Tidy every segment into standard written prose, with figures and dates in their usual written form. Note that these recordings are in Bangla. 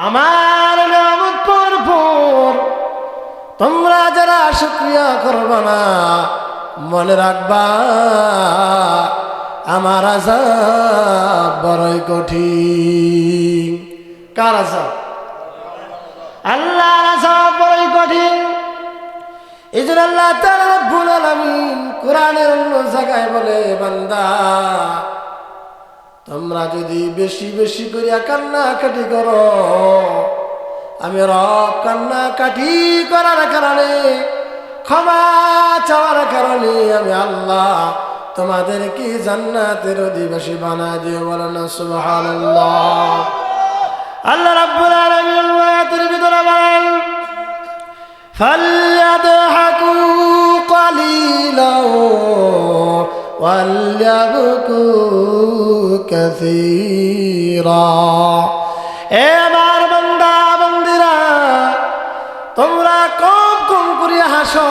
আমার নিয়ামত ভরপুর, তোমরা যারা শুকরিয়া করবে না মনে রাখবা আমার আযাব বড়ই কঠিন। কার আযাব? আল্লাহর আযাব বড়ই কঠিন। এজন্য আল্লাহ তাআলা রব্বুল আলামিন কোরআনের অন্য জায়গায় বলে, বান্দা তোমরা যদি বেশি বেশি করিয়া কান্নাকাটি করো, আমি রব কান্নাকাটি করার কারণে, ক্ষমা চাওয়ার কারণে আমি আল্লাহ তোমাদেরকে জান্নাতের অধিবাসী বানায় দিয়ে বলেন সুবহানাল্লাহ। আল্লাহ রাব্বুল আলামিন আয়াতের ভিতরে বলেন, ফালইয়াদহাকু কালিলাও ওয়ালইয়াবকু কাসীরা। এ আমার বান্দা বান্দিরা, তোমরা কম কম করিয়া হাসো,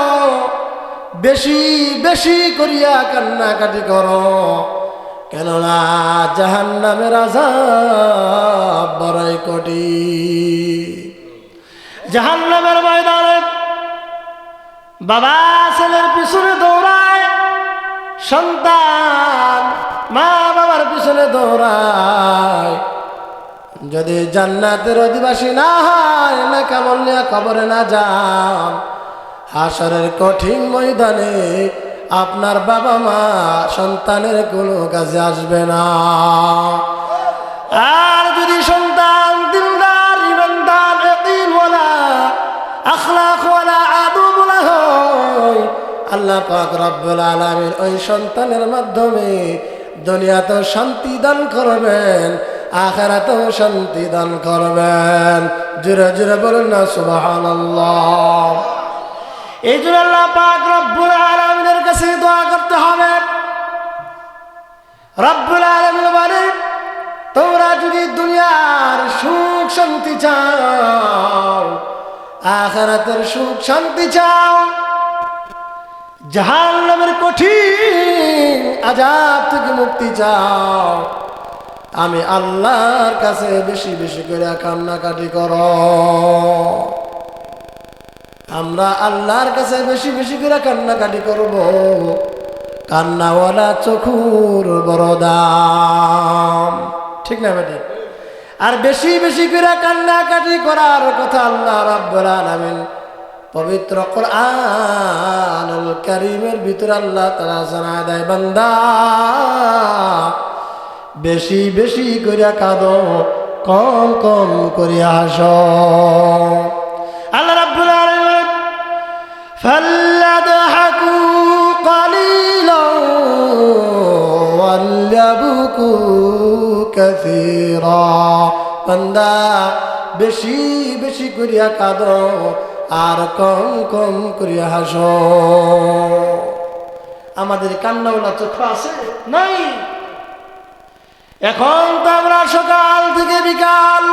বেশি বেশি করিয়া কান্নাকাটি করো, কেননা জাহান্নামের আযাব বড়ই কঠিন। জাহান্নামের ময়দানে বাবা ছেলের পিছনে দৌড়ায়, সন্তান মা বাবার পিছনে দৌড়ায়। যদি জান্নাতের অধিবাসী না হয়, না কেমন নিয়ে কবরে না যান, হাসরের কঠিন ময়দানে আপনার বাবা মা সন্তানের কোনো কাজে আসবে না। আর যদি সন্তান দিনদার, ইমানদার, ইয়াকিনওয়ালা, আখলাকওয়ালা, আদবওয়ালা হয়, আল্লাহ পাক রব্বুল আলামিন ওই সন্তানের মাধ্যমে দুনিয়াতেও শান্তি দান করবেন, আখিরাতেও শান্তি দান করবেন। জোরে জোরে বলুন না সুবহানাল্লাহ। এই জন্য আল্লাহ পাক রব্বুল আলামিনের কাছে দোয়া করতে হবে। রব্বুল আলামিন বলেন, তোমরা যদি দুনিয়ার সুখ শান্তি চাও, আখিরাতের সুখ শান্তি চাও, জাহান্নামের কঠিন আযাব থেকে মুক্তি চাও, আমি আল্লাহর কাছে বেশি বেশি করে কান্নাকাটি করো। আমরা আল্লাহর কাছে বেশি বেশি করে কান্নাকাটি করব। কান্নাওয়ালা চোখুর বড় দাম, ঠিক না বেটি? আর বেশি বেশি করে কান্নাকাটি করার কথা আল্লাহ রাব্বুল আলামিন পবিত্র কোরআনুল কারীমের ভিতরে আল্লাহ তাআলা জানায় দেয়, বান্দা বেশি বেশি করে কাঁদো, কম কম করে হাসো। আল্লাহ রাব্বুল আলামিন ফালইয়াদহাকু কালিলাও ওয়ালইয়াবকু কাসীরা। বান্দা বেশি বেশি করিয়া কাঁদো আর কম কম করিয়া হাসো। আমাদের কান্নাওয়ালা চোখ আছে নাই? এখন তো আমরা সকাল থেকে বিকাল,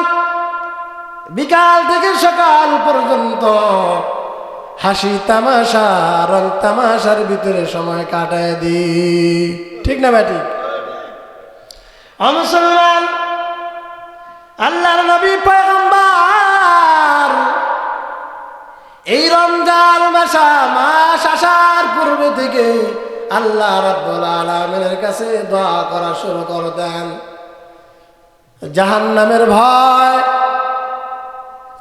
বিকাল থেকে সকাল পর্যন্ত হাসি তামাশা, রং তামাশার ভিতরে সময় কাটায় দিই, ঠিক না বেটি? মুসলমান, আল্লাহর নবী পয়গম্বর এই রমজান মাস আসার পূর্বে থেকে আল্লাহ রাব্বুল আলামিনের কাছে দোয়া করা শুরু করে দেন। জাহান্নামের ভয়,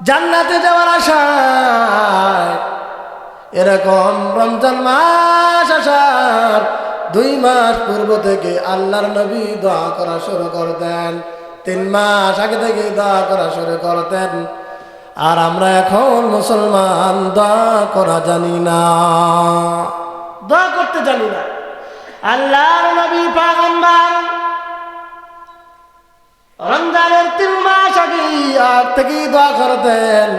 জান্নাতে যাওয়ার আশায় এরকম রমজান মাস আসার 2 মাস পূর্ব থেকে আল্লাহর নবী দোয়া করা শুরু করে দেন। 3 মাস আগে থেকে দোয়া করা শুরু করতেন। আর আমরা এখন মুসলমান দোয়া করা জানি না, দোয়া করতে জানি না। আল্লাহর নবী পয়গম্বর রমজানের 3 মাস আগে থেকে দোয়া করতেন।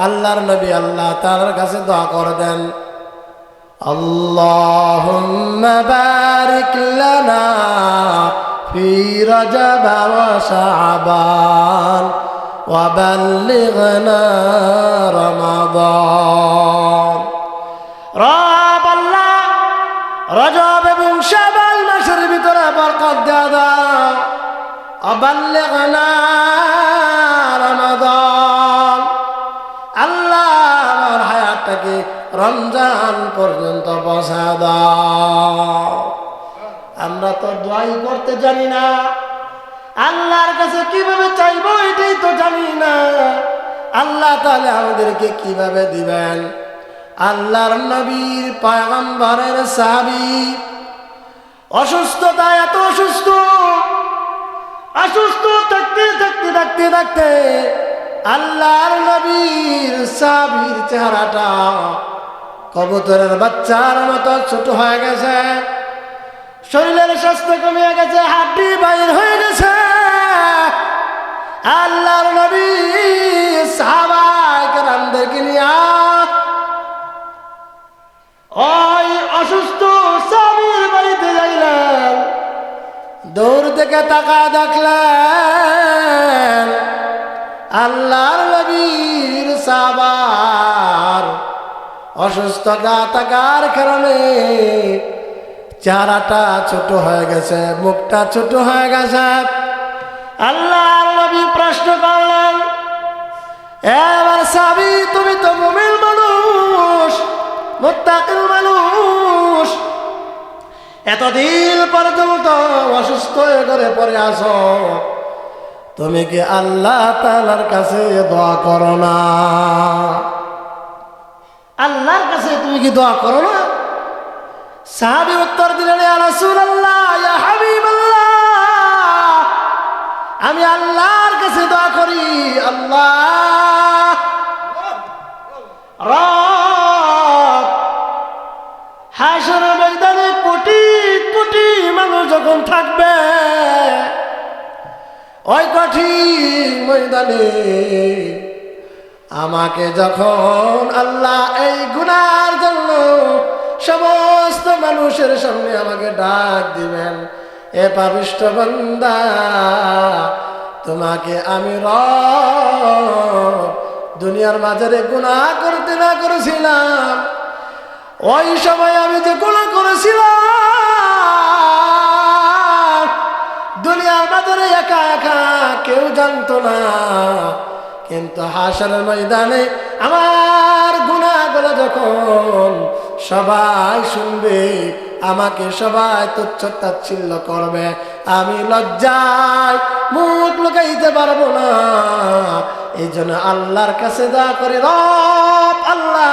আল্লাহর নবী আল্লাহ তাআলার কাছে দোয়া করতেন, আল্লাহুম্মা বারিক লানা ফি রজব ওয়া শাবান ওয়া বাল্লিগনা রমাদান। রব আল্লাহ, রজব এবং শাবান মাসের ভিতরে বরকত দেয়া দাও, ওয়া বাল্লিগনা রমাদান, আসমান পর্যন্ত পৌঁছা দাও। আমরা তো দোয়াই করতে জানি না, আল্লাহর কাছে কিভাবে চাইবো এটাই তো জানি না। আল্লাহ তাহলে আমাদেরকে কিভাবে দিবেন? আল্লাহর নবীর পয়গম্বরের সাহাবী অসুস্থতা, এত অসুস্থ, অসুস্থ থাকতে থাকতে থাকতে থাকতে আল্লাহর নবীর সাহাবীর চেহারাটা কবুতরের বাচ্চার মতো ছোট হয়ে গেছে, শরীরের স্বাস্থ্য কমিয়ে গেছে, হাড্ডি বাইর হয়ে গেছে। আল্লাহর নবী সাহাবায়ে কেরামদেরকে নিয়ে ওই অসুস্থ সাহাবীর বাড়িতে যাইলেন। দূর থেকে তাকা দেখলেন আল্লাহর নবীর সাহাবার অসুস্থতা থাকার কারণে চেহারাটা ছোট হয়ে গেছে, মুখটা ছোট হয়ে গেছে। আল্লাহর নবী প্রশ্ন করলেন, এবার সাহাবী, তুমি তো মুমিন মানুষ, মুত্তাকিল মানুষ, এতদিন পর্যন্ত অসুস্থ হয়ে ঘরে পড়ে আসো, তুমি কি আল্লাহ তাআলার কাছে দোয়া করো না? আল্লাহর কাছে তুমি কি দোয়া করো না? সাহাবী উত্তর দিলেন, ইয়া রাসূলুল্লাহ, ইয়া হাবিবাল্লাহ, আমি আল্লাহর কাছে দোয়া করি। আল্লাহ রব, হাশরের ময়দানে কোটি কোটি মানুষ যখন থাকবে, ওই কঠিন ময়দানে আমাকে যখন আল্লাহ এই গুনার জন্য সমস্ত মানুষের সামনে আমাকে ডাক দিবেন, এ পাপিষ্ঠ বান্দা, তোমাকে আমি রব দুনিয়ার মাঝে গুনাহ করতে না করেছিলাম, ওই সময় আমি যে গুনাহ করেছিলাম দুনিয়ার মাঝে একা একা কেউ জানতো না, কিন্তু হাশরের ময়দানে আমার গুনাহগুলো যখন সবাই শুনবে, আমাকে সবাই তুচ্ছ তাচ্ছিল্য করবে, আমি লজ্জায় মুখ লুকাইতে পারবো না। এই জন্য আল্লাহর কাছে দোয়া করি, রব আল্লাহ,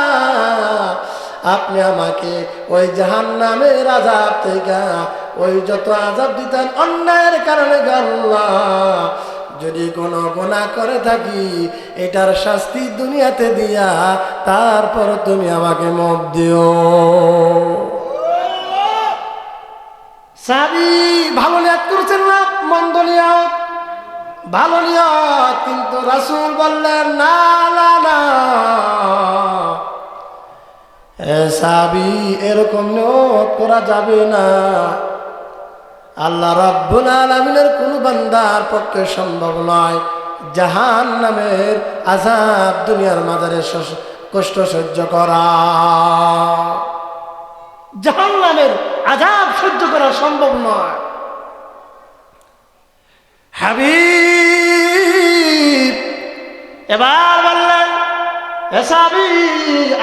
আপনি আমাকে ওই জাহান্নামের আযাব থেকে, ওই যত আযাব দিতেন অন্যায়ের কারণে, আল্লাহ যদি কোনো গুনাহ করে থাকি এটার শাস্তি দুনিয়াতে দিয়া তারপর তুমি আমাকে মাফ দিও। সাহাবী ভালো নিয়ত করছেন না মন্দ নিয়ত? ভালো নিয়ত, কিন্তু রাসূল বললেন না না না, সাহাবী এরকম নিয়ত করা যাবে না। আল্লাহ রাব্বুল আলামিনের কোন বান্দার পক্ষে সম্ভব নয় জাহান্নামের আযাব দুনিয়ার মাঝারে কষ্ট সহ্য করা। জাহান্নামের আযাব সহ্য করা সম্ভব নয়। হাবিব এবার বললেন, হে সাহাবী,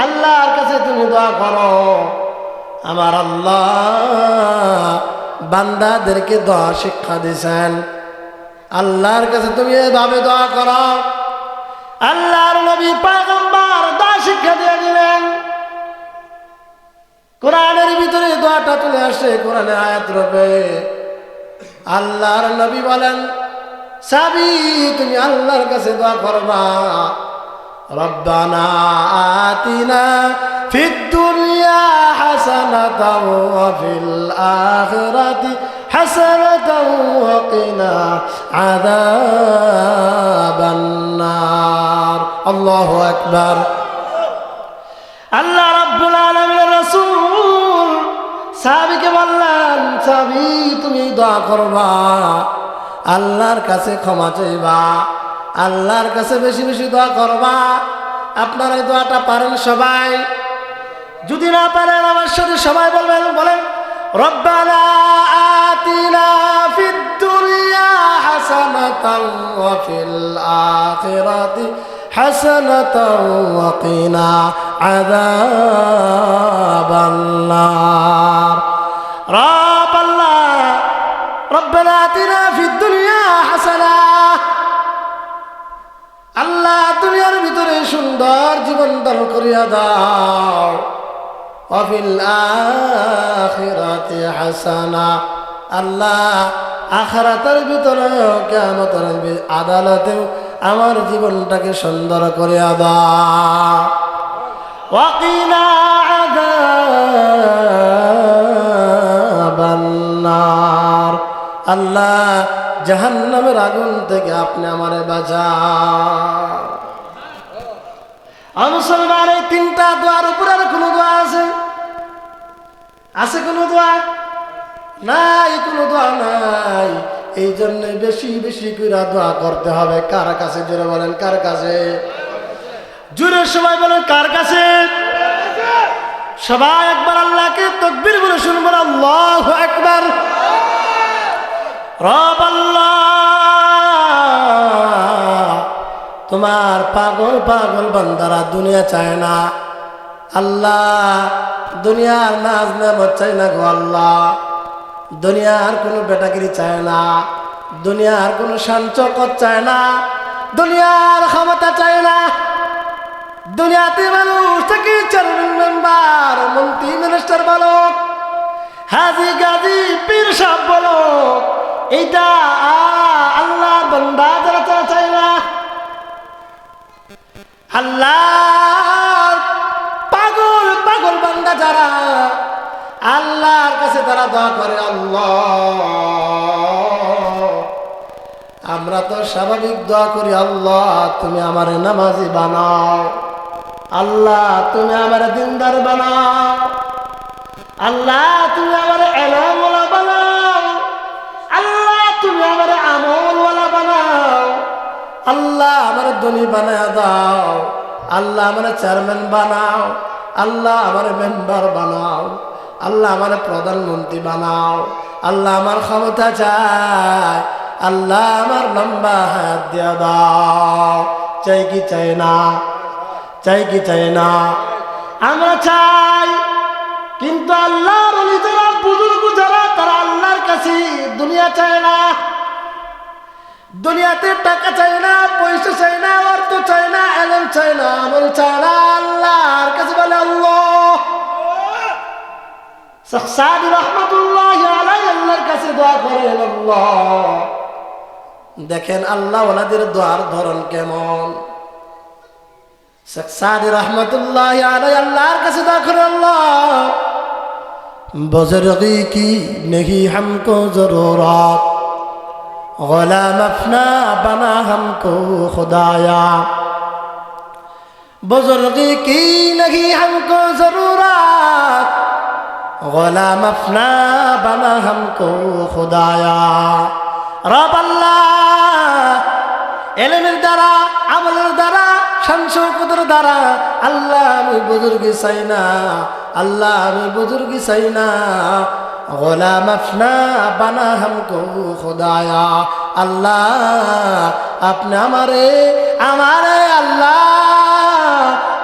আল্লাহর কাছে তুমি দোয়া করো। আমার আল্লাহ বান্দাদেরকে দোয়া শিক্ষা দিয়েছেন, আল্লাহর কাছে তুমি এভাবে দোয়া করো। আল্লাহর নবী পয়গম্বর দোয়া শিক্ষা দিয়ে দিলেন। কোরআনের ভিতরে দোয়াটা চলে আসে, কোরআনের আয়াত রূপে। আল্লাহর নবী বলেন, সাহাবী তুমি আল্লাহর কাছে দোয়া করবা, রব্বানা আতিনা ফিদ দুনিয়া হাসানাতাও ওয়া ফিল আখিরাতি হাসানাতাও ওয়া কিনা আযাবান নার। আল্লাহু আকবার। আল্লাহ রাব্বুল আলামিনের রাসূল সাহাবীকে বললেন, সাহাবী তুমি দোয়া করবা, আল্লাহর কাছে ক্ষমা চাইবা, আল্লাহর কাছে বেশি বেশি দোয়া করবা। আপনারা এই দোয়াটা পারেন সবাই? যদি না পারেন আমার সাথে সবাই বলবেন, বলেন রব্বানা আতিনা ফিদ দুনিয়া হাসানাতাও ওয়া ফিল আখিরাতি حسنة وقنا عذاب النار رب الله ربنا آتنا في الدنيا حسنة আল্লাহ দুনিয়ার ভিতরে সুন্দর জীবন দান করিয়া দাও ওয়াফিল আখিরাতি হাসানা আল্লাহ আখিরাতের ভিতরে কিয়ামতের আদালতে আমার জীবনটাকে সুন্দর করিয়া দাও ওয়াকিনা আযাবান নার আল্লাহ জাহান্নামের আগুন থেকে আপনি আমারে বাঁচান মুসলমান এই তিনটা দোয়ার উপর আর কোনো দোয়া আছে আছে কোনো দোয়া নাই কোনো দোয়া নাই এই জন্য বেশি বেশি করে দোয়া করতে হবে কার কাছে জোরে বলেন কার কাছে জোরে সবাই বলেন কার কাছে সবাই একবার আল্লাহকে তাকবীর বলে শুনবেন আল্লাহু আকবার রব আল্লাহ তোমার পাগল পাগল বান্দারা দুনিয়া চায় না আল্লাহ দুনিয়ার নাজ নেমত চায় না গো আল্লাহ দুনিয়ার কোনো বেটাগিরি চায় না দুনিয়ার কোনো শান-শওকত চায় না দুনিয়ার ক্ষমতা চায় না দুনিয়াতে মানুষ থেকে চেয়ারম্যান মেম্বার মন্ত্রী মিনিস্টার বলো হাজি গাজী পীর সাহেব বলো এইটা আল্লাহর বান্দা যারা চায় না আল্লাহ পাগল পাগল বান্দা যারা আল্লাহর কাছে তারা দোয়া করে আল্লাহ আমরা তো স্বাভাবিক দোয়া করি আল্লাহ তুমি আমারে নামাজি বানাও আল্লাহ তুমি আমারে দিনদার বানাও আল্লাহ তুমি আমারে ইলমওয়ালা বানাও আল্লাহ তুমি আমারে আমলওয়ালা বানাও আল্লাহ আমারে ধনী বানায়া দাও আল্লাহ আমারে চেয়ারম্যান বানাও আল্লাহ আমারে মেম্বার বানাও আল্লাহ আমারে প্রধানমন্ত্রী বানাও আল্লাহ আমার ক্ষমতা চাই আল্লাহ আমার লম্বা হায়াত দিয়া দাও চাই কি চাই না চাই কি চাই না আমরা চাই কিন্তু আল্লাহর ওলি যারা বুজুর্গ যারা তারা আল্লাহর কাছে দুনিয়া চায় না দুনিয়াতে টাকা চাই না পয়সা চাই না অর্থ চাই না ইলম চাই না আমল চাই না আল্লাহর কাছে বলে আল্লাহ শেখ সাদি রহমাতুল্লাহি আলাইহি আল্লাহর কাছে দোয়া করেন আল্লাহ দেখেন আল্লাহ ওনাদের দোয়ার ধরন কেমন শেখ সাদি রহমাতুল্লাহি আলাইহি আল্লাহর কাছে দোয়া করেন আল্লাহ बुजुर्गी की नहीं हमको जरूरत गुलाम अपना बना हमको खुदाया बुजुर्गी की नहीं हमको जरूरत गुलाम अपना बना हमको खुदाया रब अल्लाह इल्मेर द्वारा আমলের দ্বারা শান-শওকতের দ্বারা আল্লাহ আমি বুজুর্গি চাই না আল্লাহ আমি বুজুর্গি চাই না গোলাম আপনা বানা हमको खुदाया আল্লাহ আপনি আমারে আল্লাহ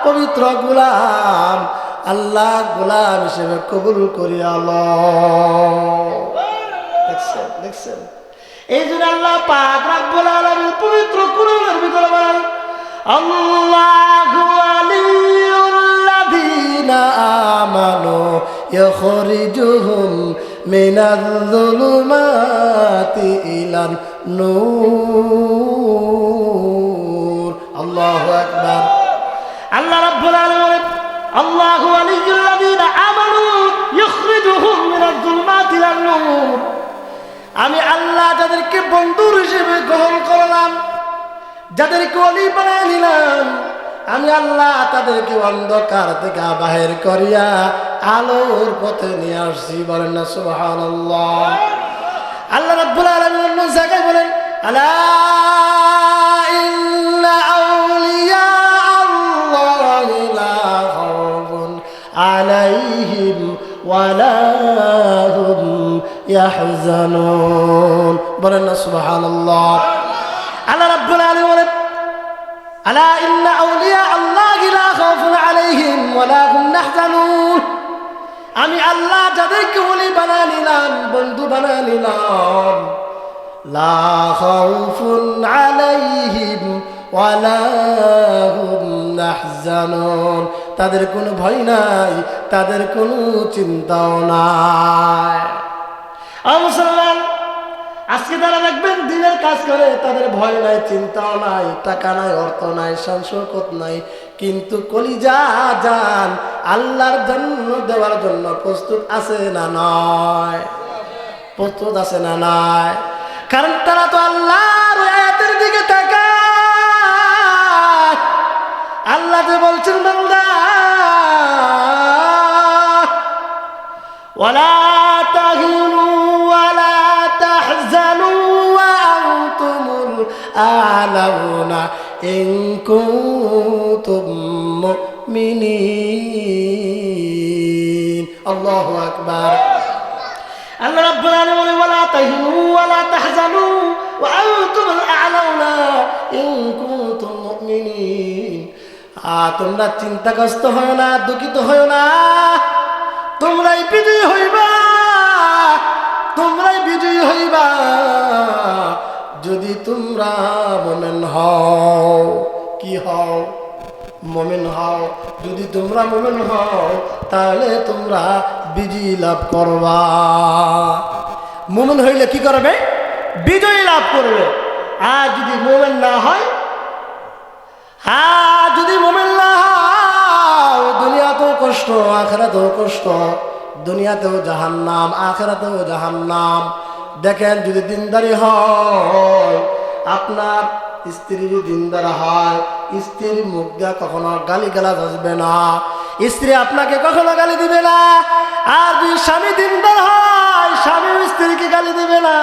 পবিত্র গোলাম আল্লাহ গোলাম হিসেবে কবুল করিয়া লও দেখছেন দেখছেন এই জন্য আল্লাহ পাক রব্বুল আলামিন পবিত্র কোরআনের ভিতরে বলেন আল্লাহু ওয়ালিয়ুল্লাযীনা আমানু ইখরিজুহুম মিনায-যুলুমাতি ইলান নূর আল্লাহু আকবার আল্লাহ রাব্বুল আলামিন আল্লাহু ওয়ালিয়ুল্লাযীনা আমানু ইখরিজুহুম মিনায-যুলুমাতি ইলান নূর আমি আল্লাহ যাদেরকে বন্ধুর হিসেবে গ্রহণ করলাম যাদেরকে ওলি বানায় নিলাম আমি আল্লাহ তাদেরকে অন্ধকার থেকে বাহির করিয়া আলোর পথে নিয়ে আসছি বলেন না সুবহানাল্লাহ আল্লাহ রাব্বুল আলামিন অন্য জায়গায় বলেন আলা ইন্না আউলিয়া আল্লাহি লা খাউফুন আলাইহিম ওয়ালা হুম ইয়াহজানুন বলেন না সুবহানাল্লাহ আল্লাহ রাব্বুল আলামিন বলেন আলা ইন্না আউলিয়া আল্লাহি লা খাউফুন আলাইহিম ওয়া লা হুম ইয়াহজানুন। আমি আল্লাহ যাদেরকে ওলি বানায় নিলাম, বন্ধু বানায় নিলাম, লা খাউফুন আলাইহিম ওয়া লা হুম ইয়াহজানুন, তাদের কোনো ভয় নাই, তাদের কোনো চিন্তাও নাই। মুসলমান, আজকে তারা দেখবেন দিনের কাজ করে, তাদের ভয় নাই, চিন্তাও নাই, টাকা নাই, অর্থ নাই, শান শৌকত নাই, কিন্তু কলিজা জান আল্লাহর জন্য দেওয়ার জন্য প্রস্তুত আছে না নয়? প্রস্তুত আছে না নয়? কারণ তারা তো আল্লাহর আয়াতের দিকে তাকায়। আল্লাহ যে বলছেন বান্দা, ওয়ালা তাহিনু ওয়ালা তাহজানু ওয়া আনতুমুল আ'লাউনা ইন কুনতুম মুমিনিন। আল্লাহু আকবার। আল্লাহ রাব্বুল আলামিন বলেন, ওয়ালা তাহিনু ওয়ালা তাহজানু ওয়া আনতুমুল আ'লাউনা ইন কুনতুম মুমিনিন। তোমরা চিন্তাগ্রস্ত হয় না, দুঃখিত হয় না, তোমরাই বিজয়ী হইবা, তোমরাই বিজয়ী হইবা যদি তোমরা মুমিন হও। কি হও? মুমিন হও। যদি তোমরা মুমিন হও তাহলে তোমরা বিজয়ী লাভ করবা। মুমিন হইলে কি করবে? বিজয়ী লাভ করবে। আর যদি মুমিন না হয়, যদি মুমিন না হয়, দুনিয়াতেও কষ্ট, আখিরাতেও কষ্ট। দুনিয়াতেও জাহান্নাম, আখিরাতেও জাহান্নাম। দেখেন, যদি দিনদারি হয়, আপনার স্ত্রী যদি দিনদার হয়, স্ত্রীর মুখ দিয়ে কখনো গালি গালাজ আসবে না, স্ত্রী আপনাকে কখনো গালি দিবে না। আর যদি স্বামী দিনদার হয়, স্বামীও স্ত্রীকে গালি দিবে না।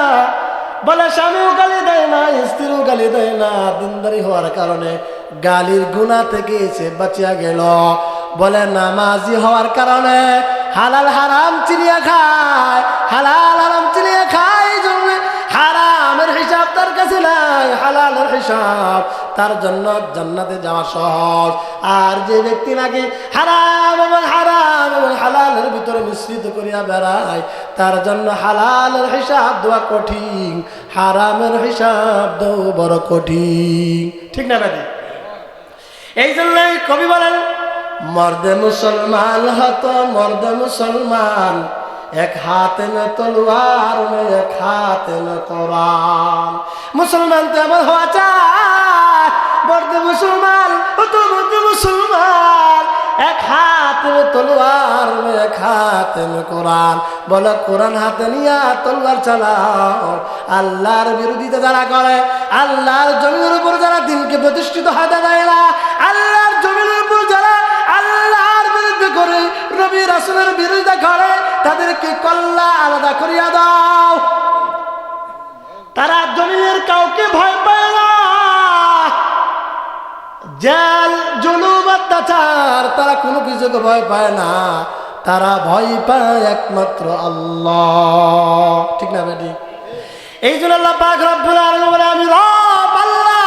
বলে স্বামীও গালি দেয় না, স্ত্রীও গালি দেয় না। দিনদারি হওয়ার কারণে গালির গুনাহ থেকে সে বাঁচিয়া গেল। বলে নামাজি হওয়ার কারণে হালাল হারাম চিনিয়া খায়, হালাল হারাম চিনিয়া খায়, এই জন্য হারামের হিসাব তার কাছে নাই, হালালের হিসাব তার জন্য জান্নাতে যাওয়া সহজ। আর যে ব্যক্তি নাকি হারাম এবং হালালের ভিতরে মিশ্রিত করিয়া বেড়ায়, তার জন্য হালালের হিসাব দেওয়া কঠিন, হারামের হিসাব দেওয়া বড় কঠিন। ঠিক না বেটি? এই জন্যই কবি বলেন, মর্দে মুসলমান হতো মর্দে মুসলমান, এক হাতে में তলোয়ার में এক হাতে में কোরআন। মুসলমান তো এমন হওয়া চায়, মর্দে মুসলমান হতো মর্দে মুসলমান, এক হাতে में তলোয়ার में এক হাতে में কোরআন। বলে কোরআন হাতে নিয়ে তলোয়ার চালাও। আল্লাহর বিরোধিতা যারা করে, আল্লাহর জমিনের উপর যারা দিনকে প্রতিষ্ঠিত হতে দেয় না, আল্লাহর জমিনের উপর যারা আল্লাহর বিরুদ্ধে করে, নবী রাসূলের বিরোধিতা করে, তাদেরকে কল্লা আলাদা করিয়া দাও। তারা জমিনের কাউকে ভয় পায় না। জেল, জুলুম, অত্যাচার, তারা কোনো কিছুকে ভয় পায় না। তারা ভয় পায় একমাত্র আল্লাহ। ঠিক না বেটি? এই জন্য আল্লাহ পাক রব্বুল আলামিন বলে, আমি রব আল্লাহ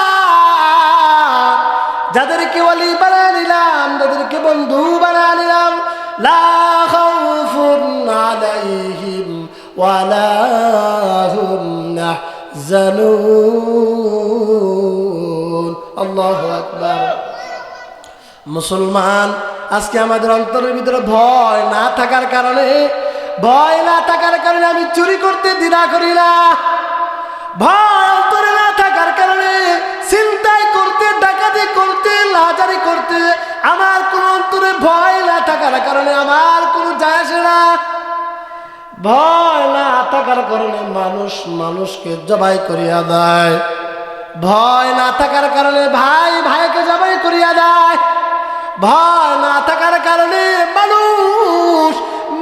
যাদেরকে ওলি বানায় নিলাম, যাদেরকে বন্ধু বানায় নিলাম, লা খাউফুন আলাইহিম ওয়া লা হুম ইয়াহজানুন। আল্লাহু আকবার। মুসলমান, আজকে আমাদের অন্তরের ভিতরে ভয় না থাকার কারণে, আমি চুরি করতে দ্বিধা করি না। ভয় অন্তরে না থাকার কারণে চিন্তাই করতে, ডাকাতি করতে, লাজারি করতে আমার কোন অন্তরে ভয় না থাকার কারণে আমার কোনো যায় আসে না। ভয় না থাকার কারণে মানুষ মানুষকে জবাই করিয়া দেয়। ভয় না থাকার কারণে ভাই ভাইকে জবাই করিয়া দেয়। ভয় না থাকার কারণে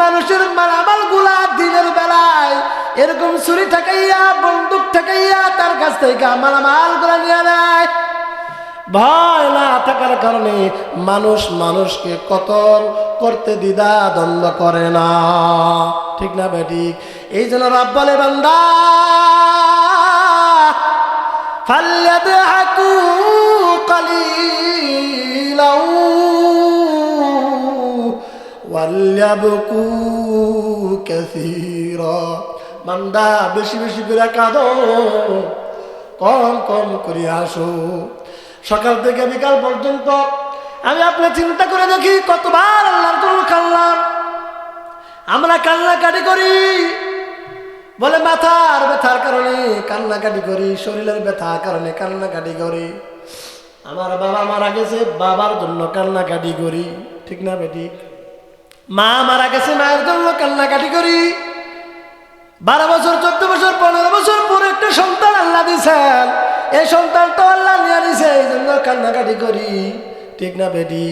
মানুষের মালামাল গুলা দিনের বেলায় এরকম ছুরি ঠেকাইয়া, বন্দুক ঠেকাইয়া তার কাছ থেকে মালামাল গুলা নিয়ে নেয়। ভয় না থাকার কারণে মানুষ মানুষকে কতল করতে দ্বিধা দ্বন্দ্ব করে না। ঠিক না বেটি? এই জন্য রব বলে, বান্দা ফালইয়াদহাকু কালিলাও ওয়ালইয়াবকু কাসীরা। বান্দা বেশি বেশি করে কাঁদো, কম কম করে আসো। সকাল থেকে বিকাল পর্যন্ত আমি আপনি চিন্তা করে দেখি কতবার আল্লাহর জন্য কাঁদলাম। আমরা কান্নাকাটি করি, বলে মাথার ব্যথার কারণে কান্নাকাটি করি, শরীরের ব্যথার কারণে কান্নাকাটি করি। আমার বাবা মারা গেছে, বাবার জন্য কান্নাকাটি করি, ঠিক না বেটি? মা মারা গেছে, মায়ের জন্য কান্নাকাটি করি। 12 বছর 14 বছর 15 বছর পরে একটা সন্তান আল্লাহ দিয়েছেন, এই সন্তানটা আল্লাহ নিয়ে দিয়েছে, এই জন্য কান্নাকাটি করি, ঠিক না বেটি?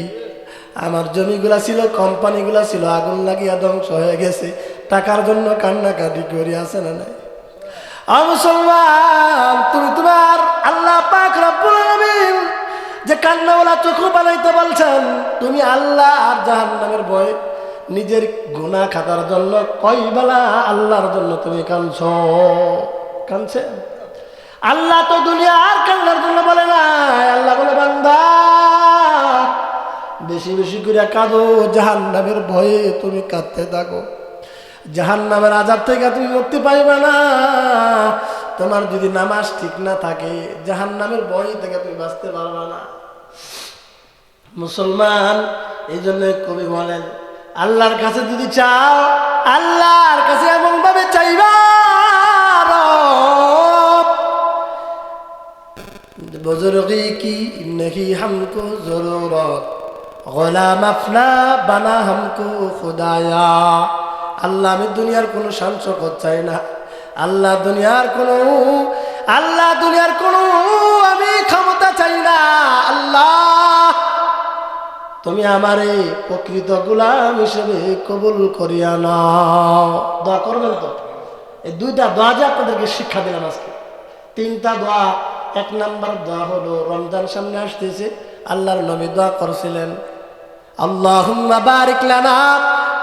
আমার জমিগুলা ছিল, কোম্পানিগুলা ছিল, আগুন লাগিয়া ধ্বংস হয়ে গেছে, টাকার জন্য কান্নাকাটি করি, আছে না নাই? মুসলমান, তুমি তোমার আল্লাহ পাক রব্বুল আলামিন যে কান্নাওয়ালা চোখও বানাইতে বলছেন, তুমি আল্লাহ আর জাহান্নামের ভয় নিজের গুনাহ খাতার জন্য কয় বেলা আল্লাহর জন্য তুমি কাঁদছো? কাঁদছে আল্লাহ তো দুনিয়া আর কান্নার জন্য বলে না। আল্লাহ বলে বান্দা বেশি বেশি করে কাঁদো, জাহান্নামের ভয়ে তুমি কাঁদতে থাকো। জাহান্নামের আযাব থেকে তুমি মুক্তি পাইবে না। তোমার যদি নামাজ ঠিক না থাকে, জাহান্নামের ভয় থেকে তুমি বাঁচতে পারবে না। মুসলমান, এই জন্য কবি বলেন, আল্লাহর কাছে যদি চাও, আল্লাহর কাছে এমন ভাবে চাইবা বুজুর্গি কি नहीं हमको जरूरत गुलाम अपना बना हमको खुदाया। আল্লাহ আমি দুনিয়ার কোনো শান শৌকত চাই না, আল্লাহ দুনিয়ার কোনো আমি ক্ষমতা চাই না। আল্লাহ তুমি আমারে প্রকৃত গোলাম হিসেবে কবুল করিয়া নাও। দোয়া করবেন তো? এই 2টা দোয়া যে আপনাদেরকে শিক্ষা দিলাম আজকে, 3টা দোয়া। 1 নাম্বার দোয়া হলো, রমজান সামনে আসতেছে, আল্লাহর নবী দোয়া করছিলেন, আল্লাহুম্মা বারিক লানা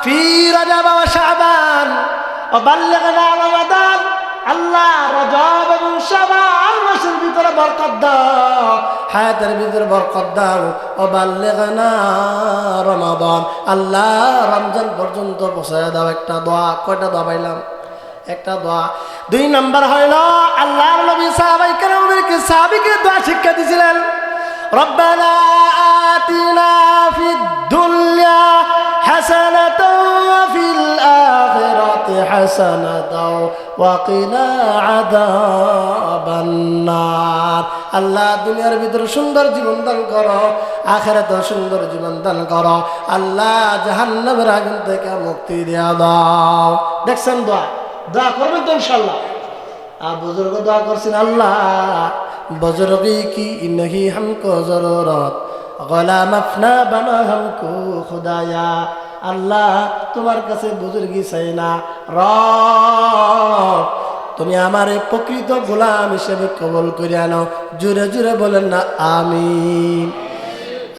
ফি রজব ওয়া শাবান ওয়া বাল্লিগনা রমাদান। আল্লাহ রজব এবং শাবান মাসের ভিতরে বরকত দাও, হায়াতের ভিতরে বরকত দাও। ওয়া বাল্লিগনা রমাদান, আল্লাহ রমজান পর্যন্ত পৌঁছায় দাও। একটা দোয়া। কয়টা দোয়া পাইলাম? একটা দোয়া। 2 নাম্বার হইল, আল্লাহর নবী সাহাবায়ে কেরামদেরকে সাহাবীকে দোয়া শিক্ষা দিয়েছিলেন, রব্বানা আতিনা ফিদ দুনিয়া হাসানাতাও ওয়া ফিল আখিরাতি হাসানাতাও ওয়া কিনা আযাবান নার। আল্লাহ দুনিয়ার ভিতরে সুন্দর জীবন দান করো, আখিরাতেও সুন্দর জীবন দান করো। আল্লাহ জাহান্নামের আগুন থেকে মুক্তি দিয়া দাও। দেখছেন দোয়া? দোয়া করবেন তো ইনশাআল্লাহ। আর বুজুর্গ দোয়া করছেন, আল্লাহ বুজুর্গি কি नहीं हमको जरूरत गुलाम अपना बना हमको खुदाया। আল্লাহ তোমার কাছে বুজুর্গি চাই না, রব তুমি আমারে প্রকৃত গোলাম হিসেবে কবুল করে নাও। জোরে জোরে বলেন না আমিন।